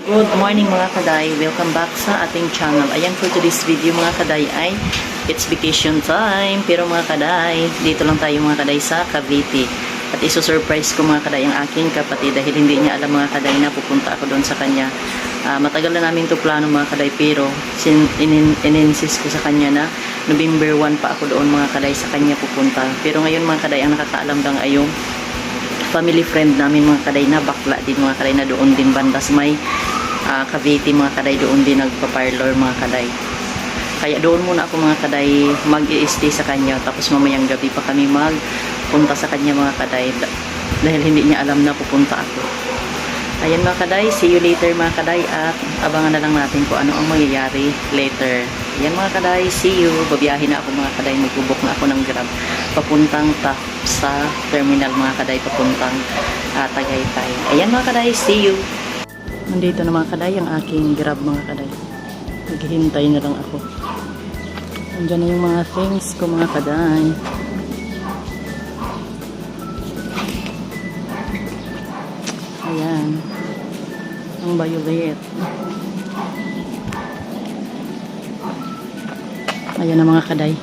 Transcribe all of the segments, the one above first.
Good morning mga kaday, welcome back sa ating channel. Ayan, for today's video mga kaday ay it's vacation time. Pero mga kaday, dito lang tayo mga kaday sa Cavite. At iso-surprise ko mga kaday ang aking kapatid dahil hindi niya alam mga kaday na pupunta ako doon sa kanya. Matagal na namin to plano mga kaday, pero in-insist ko sa kanya na November 1 pa ako doon mga kaday sa kanya pupunta. Pero ngayon mga kaday, ang nakakaalam lang ay yung family friend namin mga kaday na bakla din mga kaday na doon din banda sa may Cavite mga kaday, doon din nagpa-parlor mga kaday. Kaya doon muna ako mga kaday mag-i-stay sa kanya, tapos mamayang gabi pa kami magpunta sa kanya mga kaday dahil hindi niya alam na pupunta ako. Ayan mga kaday, see you later mga kaday, at abangan na lang natin kung ano ang mangyayari later. Ayan mga kaday, see you. Babiyahin na ako mga kaday, mag-book na ako ng Grab papuntang sa terminal mga kaday, papuntang Tagaytay. Ayan mga kaday, see you. Nandito na mga kaday ang aking Grab mga kaday. Naghihintay na lang ako. Nandiyan na yung mga things ko mga kaday. Ayan. Ang violet. Ayan na mga kaday.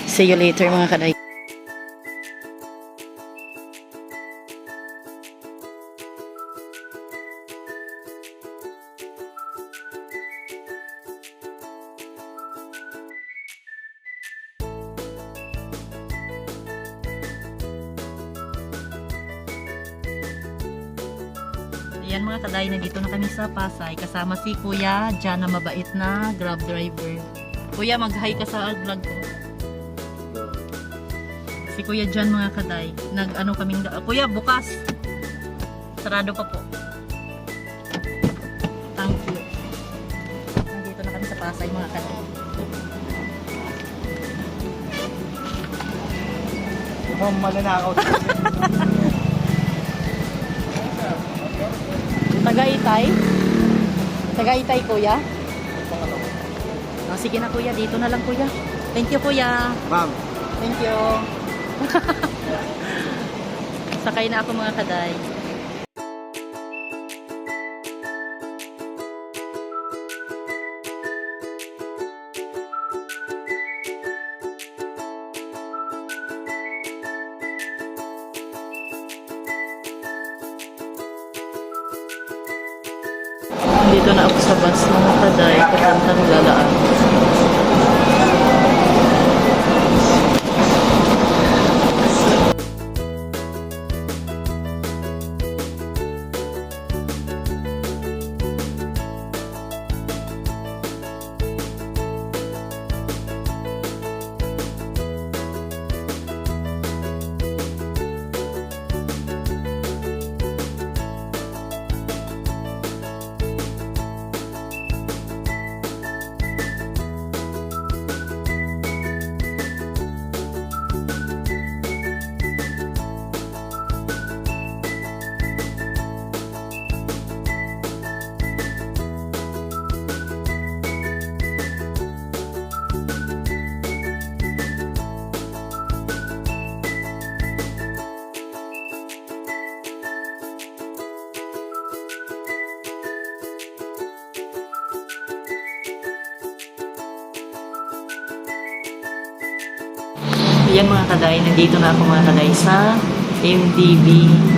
See you later mga kaday. Ayan mga kaday, nandito na kami sa Pasay. Kasama si Kuya Jan na mabait na Grab driver. Kuya, mag-hi ka sa vlog ko. Si Kuya Jan mga kaday. Nag-ano kaming... Kuya, bukas. Sarado pa po. Thank you. Nandito na kami sa Pasay mga kaday. Malanakaw. Tagaytay? Tagaytay kuya? Sige na kuya, dito na lang kuya. Thank you kuya. Ma'am. Thank you. Sakay na ako mga kaday. Dito na ako sa bus mga kaday, papuntang Lalaan. Ayan mga kaday, nandito na ako mga kaday sa MTV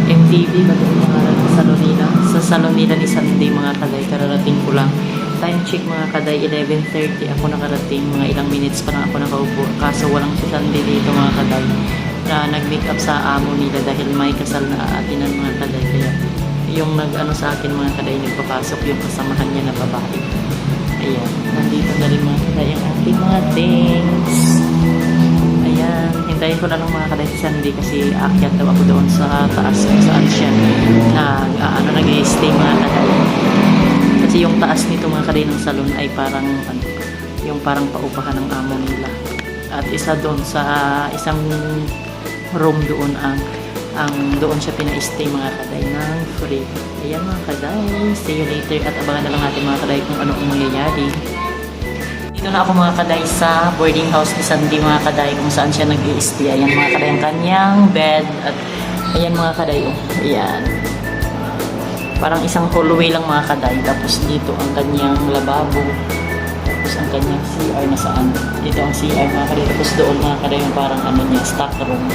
ba ito mga Salonina? Sa Salonina ni Sandy mga kaday, kararating ko lang. Time check mga kaday, 11:30 ako nakarating, mga ilang minutes pa lang ako nakaupo. Kaso walang si Sandy dito mga kaday, na nag-make up sa amo nila dahil may kasal na aatinan mga kaday. Kaya yung nag-ano sa akin mga kaday, nagpapasok yung kasamahan niya na babae. Ayan, nandito na rin mga kaday ang ating mga things. Ayan, hintayin ko na lang mga kaday si Sandy kasi aakyat daw ako doon sa taas kung saan siya nag-i-stay mga kaday. Kasi yung taas nito mga kaday ng salon ay parang yung parang paupahan ng amo nila. At isa doon sa isang room doon ang doon siya pina-stay mga kaday ng free. Ayan mga kaday, see you later at abangan na lang natin mga kaday kung ano ang mangyayari. Dito na ako mga kaday sa boarding house ni Sandy mga kaday kung saan siya nag-i-stay. Ayan mga kaday ang kanyang bed at ayan mga kaday. Ayan. Parang isang hallway lang mga kaday. Tapos dito ang kanyang lababo. Tapos ang kanyang CR na saan. Dito ang CR mga kaday. Tapos doon mga kaday yung parang ano niya, stock room.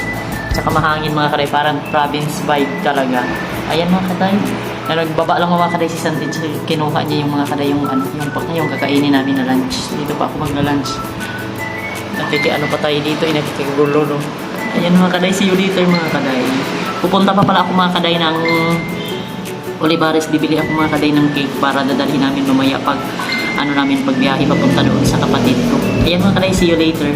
Tsaka mahangin mga kaday. Parang province vibe talaga. Ayan mga kaday. Nagbaba lang mga kaday si Sandy. Kinuha niya yung mga kaday yung, yung kakainin namin na lunch. Dito pa ako magla-lunch. Ano pa tayo dito. Inakikigulo no. Ayan mga kaday. See you later mga kaday. Pupunta pa pala ako mga kaday ng Olivares, bibili ako mga kaday ng cake para dadalhin namin mamaya pag namin pagbiyahe papunta doon sa kapatid ko. Ayan mga kaday, see you later.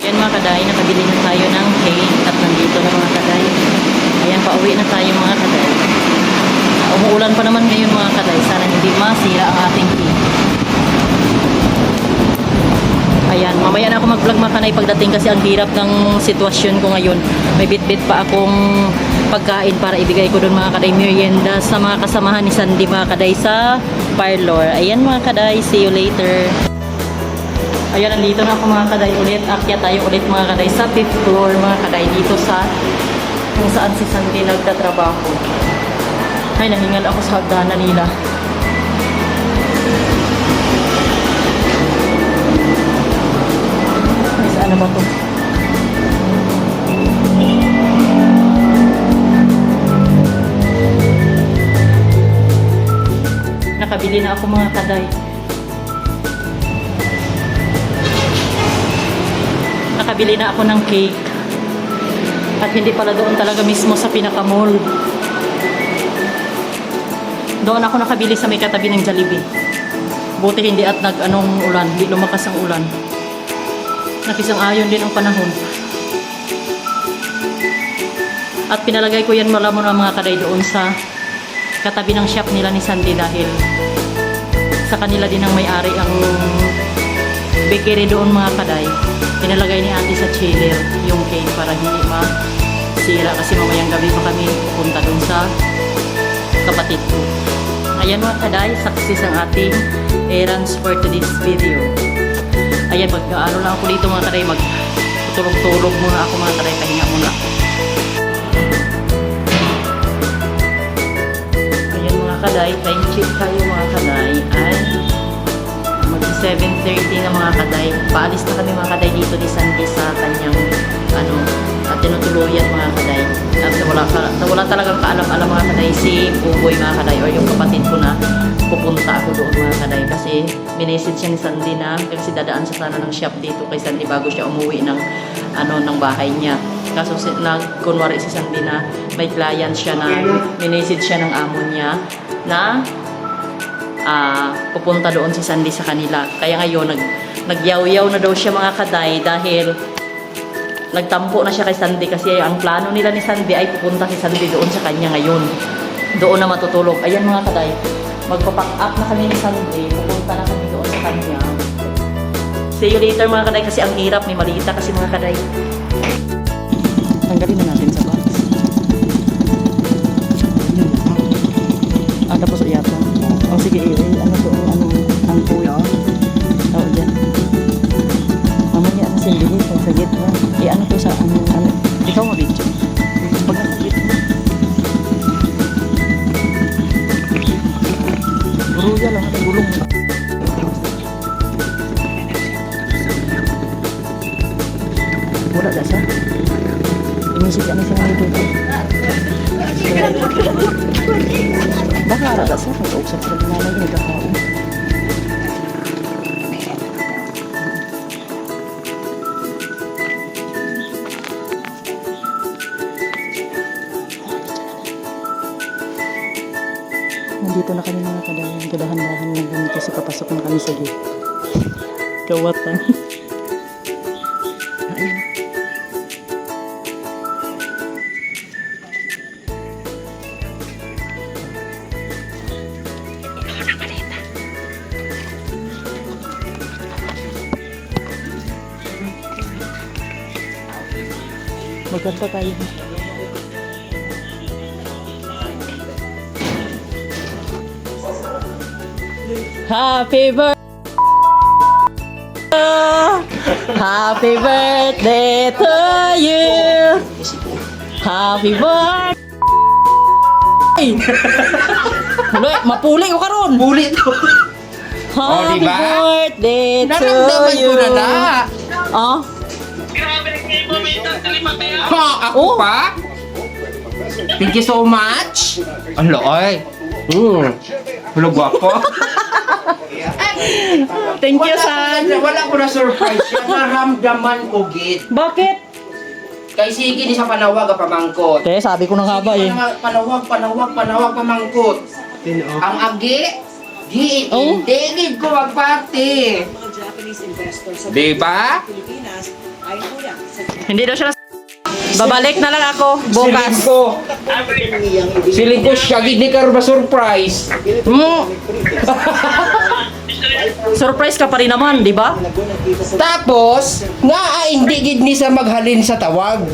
Ayan mga kaday, nakabili na tayo ng cake at nandito na mga kaday. Ayan, pauwi na tayo mga kaday. Umuulan pa naman ngayon mga kaday. Sana hindi masira ang ating cake. Ayan, mamaya na ako mag-vlog mga kanay pagdating kasi ang hirap ng sitwasyon ko ngayon. May bit-bit pa akong pagkain para ibigay ko doon mga kaday, merienda sa mga kasamahan ni Sandy mga kaday sa parlor. Ayan mga kaday, see you later. Ayan, nandito na ako mga kaday ulit. Akyat tayo ulit mga kaday sa 5th floor mga kaday dito sa kung saan si Sandy nagtatrabaho. Ay, nahingal ako sa hagdanan nila. Ay, saan na ba ito? Nakabili na ako mga kaday. Nakabili na ako ng cake. At hindi pala doon talaga mismo sa pinaka-mall. Doon ako nakabili sa may katabi ng Jollibee. Buti hindi at ulan. Hindi lumakas ang ulan. Nakisang ayon din ang panahon. At pinalagay ko yan mula muna mga kaday doon sa katabi ng shop nila ni Sandy dahil sa kanila din ang may-ari ang bakery doon mga kaday. Pinalagay ni ate sa chiller yung cake para hindi masira kasi mamayang gabi pa kami pupunta dun sa kapatid ko. Ayan mga kaday, success ang ating errands for today's video. Ayan, mag-ano lang ako dito mga kaday, mag-tulog-tulog muna ako mga kaday, pahinga muna. Ayan mga kaday, time check tayo mga kaday ay 7:30 na mga kaday. Paalis na kami mga kaday dito ni Sandy sa kanyang at tinutuluyan mga kaday. At wala talagang kaalam-alam mga kaday si Buboy mga kaday or yung kapatid ko na pupunta ako doon mga kaday kasi minessage siya ni Sandy na kasi dadaan siya sana ng shop dito kay Sandy bago siya umuwi ng ng bahay niya. Kaso kunwari si Sandy na may client siya na minessage siya ng amo niya na pupunta doon si Sandy sa kanila. Kaya ngayon, nagyaw-yaw na daw siya mga kaday dahil nagtampo na siya kay Sandy kasi ang plano nila ni Sandy ay pupunta si Sandy doon sa kanya ngayon. Doon na matutulog. Ayan mga kaday, magpapack up na kami ni Sandy. Pupunta na kami doon sa kanya. See you later mga kaday kasi ang hirap. May malita kasi mga kaday. Tanggalin na natin sa box. Tapos iyata. Oh, sige, ang kuya. Oh, dyan. Mamaya na sindi dito, sa gitna. To sa, ikaw mo dito. Pag nakagit mo. Guruya lang, gulong. Wala na siya. Inisip ka na siya dito. Baka rada sa pag-usap sa mga nanay nagkakaon. Nandito na kami mga kadayan. Gadahan-dahan lang kami kasi papasok na kami sa gate. Kawatan. Ayan. Maganda tayo. Happy birthday! Happy birthday to you! Happy birthday! Huloy, mapuli ko karon. Puli to. Happy diba? birthday to Naramdaman you! ko na na. Ah? Ha, ako Oh. pa? Thank you so much. Ano, ay. Hulo gwapo. Thank you, San. Wala ko na surprise siya. Naramdaman ko, git. Bakit? Kay sige di sa panawag ang pamangkot. Kaya sabi ko na nga ba eh. Panawag pamangkot. Ang agi, di Oh. David ko magpati. Diba? Hindi daw siya babalik na lang ako bukas. Siling ko siya, hindi ka ba surprise? Surprise ka pa rin naman, di ba? Tapos, nga hindi gid ni sa maghalin sa tawag.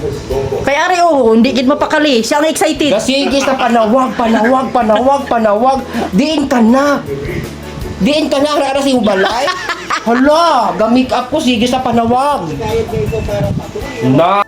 Kaya ari oh, hindi gid mapakali. Siya ang excited. Sige sa panawag. Diin ka na. Ara sa balay. Hala, gamik up ko, sige sa panawag. Na.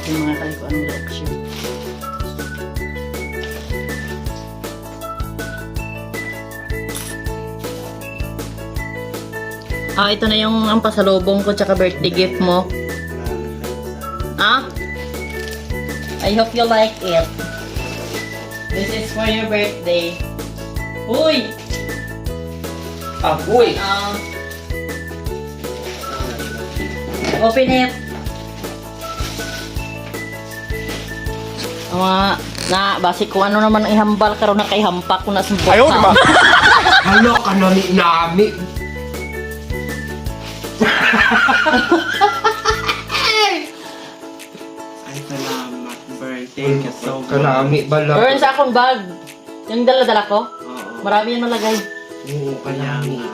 Yung mga kayo kung anong reaction. Ah, ito na yung ang pasalubong ko tsaka birthday gift mo. Ah? I hope you like it. This is for your birthday. Uy! Agoy. Open it. Na, basi ko ano naman ang ihambal karon na kay hampak ko na sumpok. Ayaw, diba? Hala ka na ni nami. Ay, salamat, Bert. Thank you so much. Kanami bala. Meron sa akong bag. Yung dala-dala ko. Oo, Marami yan malagay. Oo, kaya kanami. nga.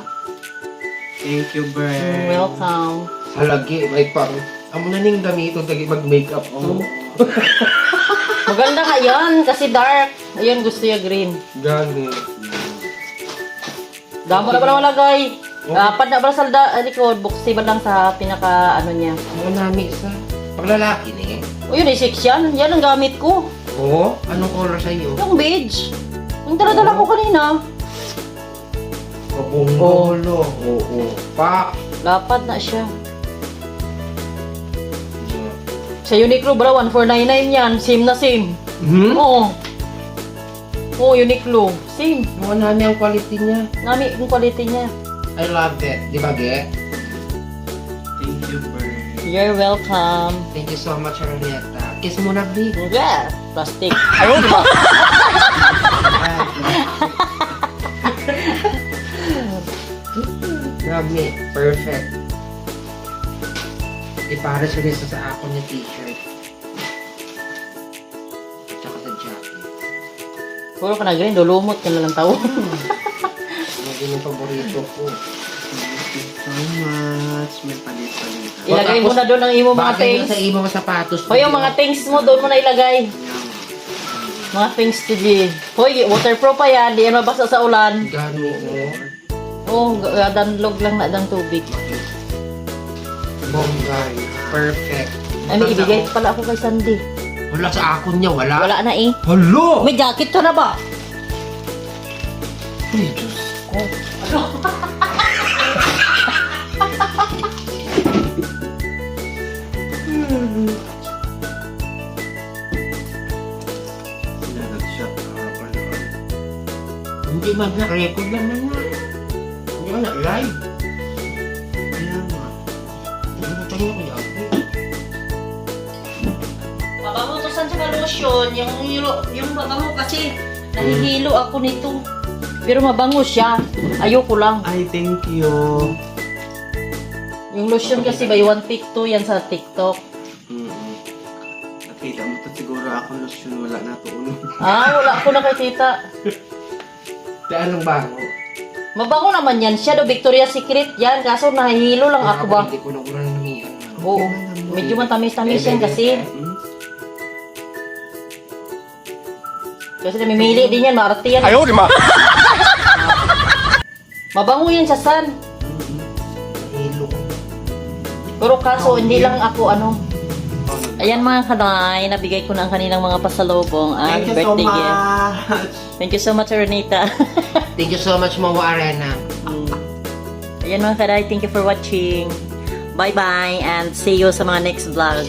Thank you, Bert. You're welcome. Halagi, may pang. Amo na ning gamito, tagi mag-makeup mo. Maganda ka yan kasi dark. Ayun, gusto yung green. Gani. Damo na ba na malagay? Pad na ba sa likod? Buksi ba lang sa pinaka ano niya? Amo nami sa paglalaki ni. O yun, i-6 yan. Yan ang gamit ko. Oo, anong color sa iyo? Yung beige. Yung dala-dala ko kanina. Kabungolo. Oo. Pa. Lapad na siya. Sa Uniqlo, bro, 1499 yan. Same na same. Hmm? Oo. Oo, Uniqlo. Same. Ano nami ang quality niya? Nami yung quality niya. I love it. Di ba, Ge? Thank you, Bert. You're welcome. Thank you so much, Arleta. Kiss mo na, Big. Yeah, plastic. Ayun ba? Grabe. Perfect. Ito Para sa ako niya t-shirt. Tsaka sa jacket. Puro ka na ganyan, dulumot ka na lang tao. Hindi yung paborito ko. Thank you so much. May palit-palit. Ilagay mo na doon ang imo mga Bagay things. na sa imo mga sapatos. Hoy, yung mga things mo, doon mo na ilagay. Mga things to G. Hoy, waterproof pa yan. Di yan mabasa sa ulan. Gano, Oh, danlog lang na ng tubig. Bonggay. Perfect. Ay, may ibigay pala ako kay Sandy. Wala sa akon niya, wala. Wala na eh. Hala! May jacket ka na ba? Ay, Diyos ko. Hindi man na-record lang na nga. Hindi man na-live. Kaya nga. Hindi mo tayo kaya. Mabango to sa lotion. Yung mabango kasi nahihilo ako nito. Pero mabango siya. Ayoko lang. Ay, thank you. Yung lotion kasi by one pick to yan sa TikTok. Nakita mo to siguro ako lotion. Wala na to uno. Wala ako nakikita. Daan ng bango. Mabango naman yan siya. Do Victoria's Secret yan. Kaso nahihilo lang ako ba? Hindi ko na kurang nangiyan. Oo. Medyo matamis-tamis yan kasi. Kasi namimili din yan. Maarte yan. Ayaw, di ma! Mabango yan sa sun. Hilo. Pero kaso hindi lang ako Ayan mga kanay, nabigay ko na ang kanilang mga pasalubong at Thank you so birthday gift. much. Thank you so much, Renita. Thank you so much, Mawa Arena. Ayan mga kanay, thank you for watching. Bye-bye and see you sa mga next vlog.